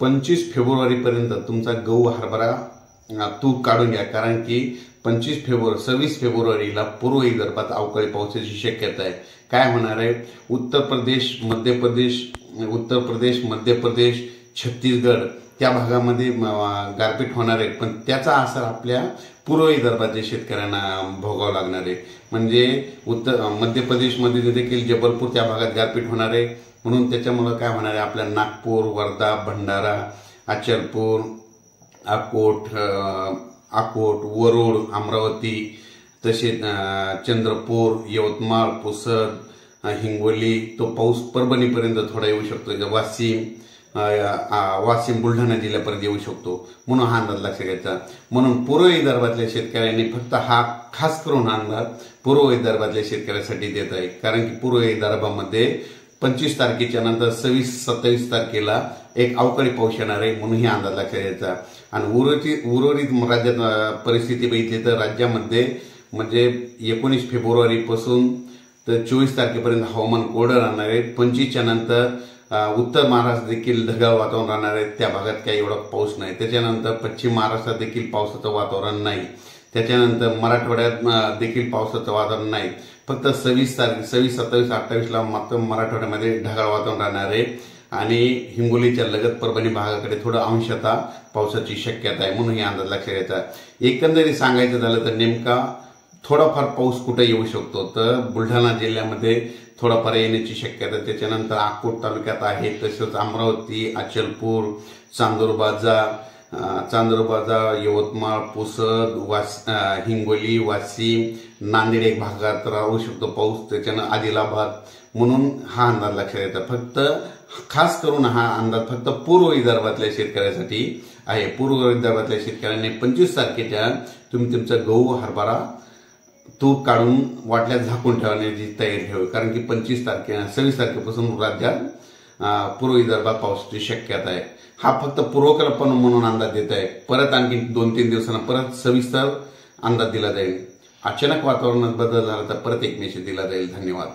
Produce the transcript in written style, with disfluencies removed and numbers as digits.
25 फेब्रुवारीपर्यंत तुमचा गहू हरभरा तूर काढून घ्या, कारण की 26 फेब्रुवारीला पूर्व विदर्भात अवकाळी पावसाची शक्यता आहे। काय होणार आहे, उत्तर प्रदेश, मध्य प्रदेश, छत्तीसगड त्या भागामध्ये गारपीट होणार आहे, पण त्याचा असर आपल्या पूर्व विदर्भाच्या शेतकऱ्यांना भोगावं लागणार आहे। म्हणजे मध्य प्रदेशमध्ये देखील जबलपूर त्या भागात गारपीट होणार आहे, म्हणून त्याच्यामुळे काय होणार आहे, आपल्या नागपूर, वर्धा, भंडारा, अचलपूर, अकोट, वरुड, अमरावती, तसेच चंद्रपूर, यवतमाळ, पुसद, हिंगोली, तो पाऊस परभणीपर्यंत थोडा येऊ शकतो, वाशिम बुलढाणा जिल्ह्यापर्यंत येऊ शकतो, म्हणून हा अंदाज लक्षात घ्यायचा। म्हणून पूर्व विदर्भातल्या शेतकऱ्यांनी फक्त हा खास करून अंदाज पूर्व विदर्भातल्या शेतकऱ्यांसाठी देत आहे, कारण की पूर्व विदर्भामध्ये 25 तारखेच्या नंतर 26-27 तारखेला एक अवकाळी पाऊस येणार आहे, म्हणून ही अंदाज लक्षात घ्यायचा। आणि उर्वरित राज्यात परिस्थिती बघितली तर राज्यामध्ये म्हणजे 19 फेब्रुवारीपासून तर 24 तारखेपर्यंत हवामान कोरडं राहणार आहे। 25च्या नंतर उत्तर महाराष्ट्र देखील ढगाळ वातावरण राहणार आहे, त्या भागात काही एवढा पाऊस नाही। त्याच्यानंतर पश्चिम महाराष्ट्रात देखील पावसाचं वातावरण नाही, त्याच्यानंतर मराठवाड्यात देखील पावसाचं वातावरण नाही। फक्त 26, 27, 28ला मात्र मराठवाड्यामध्ये ढगाळ वातावरण राहणार आहे आणि हिंगोलीच्या लगत परभणी भागाकडे थोडं अंशतः पावसाची शक्यता आहे, म्हणून हे अंदाज लक्षात घ्यायचा। एकंदरीत सांगायचं झालं तर नेमका थोडाफार पाऊस कुठे येऊ शकतो, तर बुलढाणा जिल्ह्यामध्ये थोडाफार येण्याची शक्यता, त्याच्यानंतर अकोट तालुक्यात आहे, तसंच अमरावती, अचलपूर, चांदूरबाजार, यवतमाळ, पुसद, हिंगोली, वाशिम, नांदेड एक भागात राहू शकतो पाऊस, त्याच्यानं आदिलाबाद, म्हणून हा अंदाज लक्षात घ्यायचा। फक्त खास करून हा अंदाज फक्त पूर्व विदर्भातल्या शेतकऱ्यांसाठी आहे। पूर्व विदर्भातल्या शेतकऱ्यांनी 25 तारखेच्या तुम्ही तुमचा गहू, हरभरा, तूर काढून वाटल्यात झाकून ठेवण्याची तयारी ठेवा, कारण की 26 तारखेपासून राज्यात पूर्व विदर्भात पावसाची शक्यता आहे। हा फक्त पूर्वकल्पना म्हणून अंदाज देत आहे, परत आणखी 2-3 दिवसांना परत सविस्तर अंदाज दिला जाईल। अचानक वातावरणात बदल झाला तर परत एक मेसेज दिला जाईल। धन्यवाद।